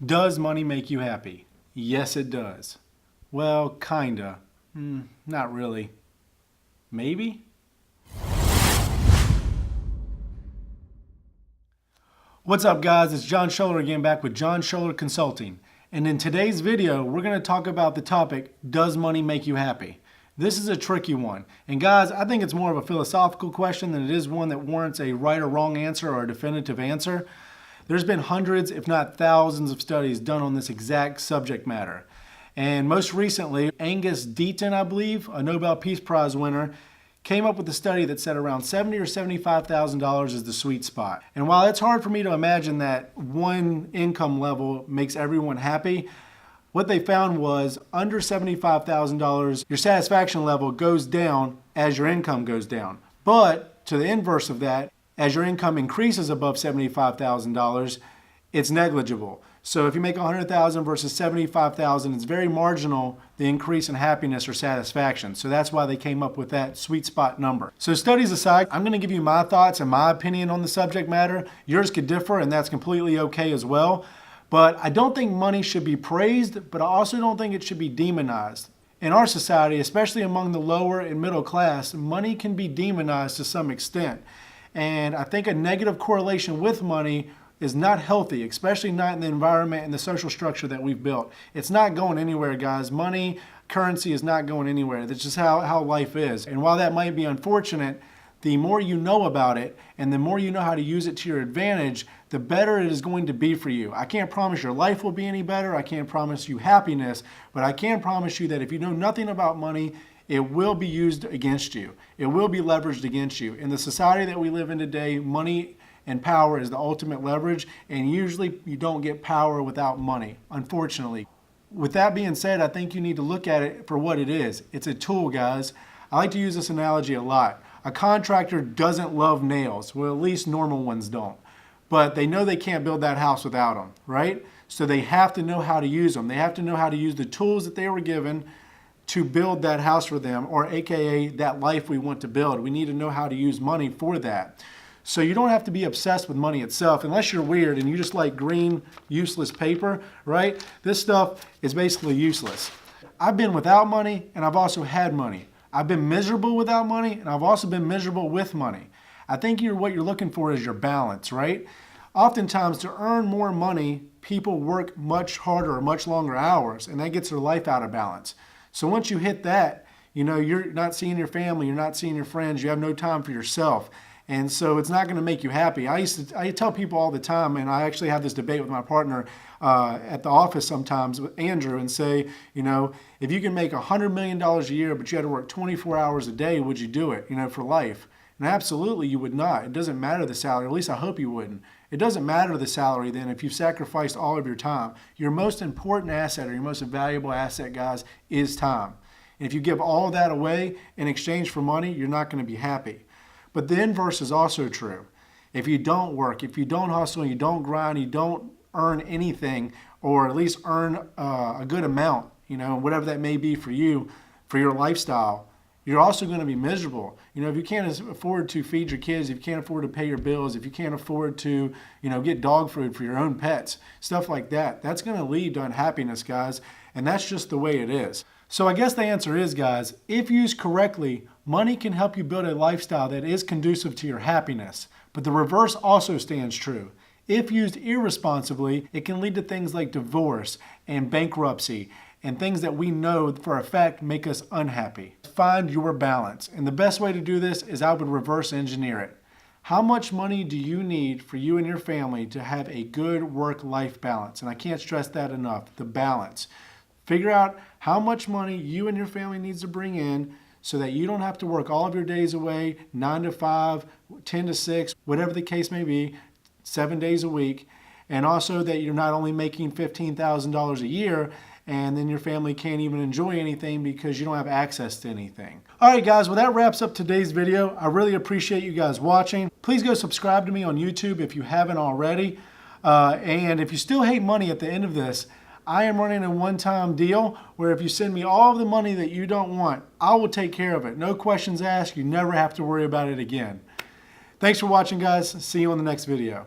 Does money make you happy? Yes, it does. Well, kinda. Not really. Maybe? What's up, guys? It's John Scholler again, back with John Scholler Consulting. And in today's video, we're going to talk about the topic, does money make you happy? This is a tricky one. And guys, I think it's more of a philosophical question than it is one that warrants a right or wrong answer or a definitive answer. There's been hundreds, if not thousands, of studies done on this exact subject matter. And most recently, Angus Deaton, I believe, a Nobel Peace Prize winner, came up with a study that said around $70,000 or $75,000 is the sweet spot. And while it's hard for me to imagine that one income level makes everyone happy, what they found was under $75,000, your satisfaction level goes down as your income goes down. But to the inverse of that, as your income increases above $75,000, it's negligible. So if you make $100,000 versus $75,000, it's very marginal, the increase in happiness or satisfaction. So that's why they came up with that sweet spot number. So studies aside, I'm going to give you my thoughts and my opinion on the subject matter. Yours could differ, and that's completely okay as well. But I don't think money should be praised, but I also don't think it should be demonized. In our society, especially among the lower and middle class, money can be demonized to some extent. And I think a negative correlation with money is not healthy, especially not in the environment and the social structure that we've built. It's not going anywhere, guys. Money, currency is not going anywhere. That's just how life is. And while that might be unfortunate, the more you know about it and the more you know how to use it to your advantage, the better it is going to be for you. I can't promise your life will be any better. I can't promise you happiness, but I can promise you that if you know nothing about money, it will be used against you. It will be leveraged against you. In the society that we live in today, money and power is the ultimate leverage, and usually you don't get power without money, unfortunately. With that being said, I think you need to look at it for what it is. It's a tool, guys. I like to use this analogy a lot. A contractor doesn't love nails. Well, at least normal ones don't. But they know they can't build that house without them, right? So they have to know how to use them. They have to know how to use the tools that they were given to build that house for them, or AKA that life we want to build. We need to know how to use money for that. So you don't have to be obsessed with money itself, unless you're weird and you just like green, useless paper, right? This stuff is basically useless. I've been without money and I've also had money. I've been miserable without money and I've also been miserable with money. I think what you're looking for is your balance, right? Oftentimes to earn more money, people work much harder or much longer hours, and that gets their life out of balance. So once you hit that, you're not seeing your family, you're not seeing your friends, you have no time for yourself. And so it's not going to make you happy. I tell people all the time, and I actually have this debate with my partner at the office sometimes with Andrew, and say, if you can make $100 million a year, but you had to work 24 hours a day, would you do it, for life? And absolutely you would not. It doesn't matter the salary, at least I hope you wouldn't. It doesn't matter the salary then if you've sacrificed all of your time. Your most important asset, or your most valuable asset, guys, is time. And if you give all of that away in exchange for money, you're not going to be happy. But the inverse is also true. If you don't work, if you don't hustle, you don't grind, you don't earn anything, or at least earn a good amount, whatever that may be for you, for your lifestyle, you're also going to be miserable. If you can't afford to feed your kids, if you can't afford to pay your bills, if you can't afford to, get dog food for your own pets, stuff like that, that's going to lead to unhappiness, guys. And that's just the way it is. So I guess the answer is, guys, if used correctly, money can help you build a lifestyle that is conducive to your happiness. But the reverse also stands true. If used irresponsibly, it can lead to things like divorce and bankruptcy and things that we know for a fact make us unhappy. Find your balance. And the best way to do this is I would reverse engineer it. How much money do you need for you and your family to have a good work-life balance? And I can't stress that enough, the balance. Figure out how much money you and your family needs to bring in so that you don't have to work all of your days away, 9 to 5, 10 to 6, whatever the case may be, 7 days a week. And also that you're not only making $15,000 a year, and then your family can't even enjoy anything because you don't have access to anything. All right, guys, well, that wraps up today's video. I really appreciate you guys watching. Please go subscribe to me on YouTube if you haven't already. And if you still hate money at the end of this, I am running a one-time deal where if you send me all of the money that you don't want, I will take care of it. No questions asked. You never have to worry about it again. Thanks for watching, guys. See you on the next video.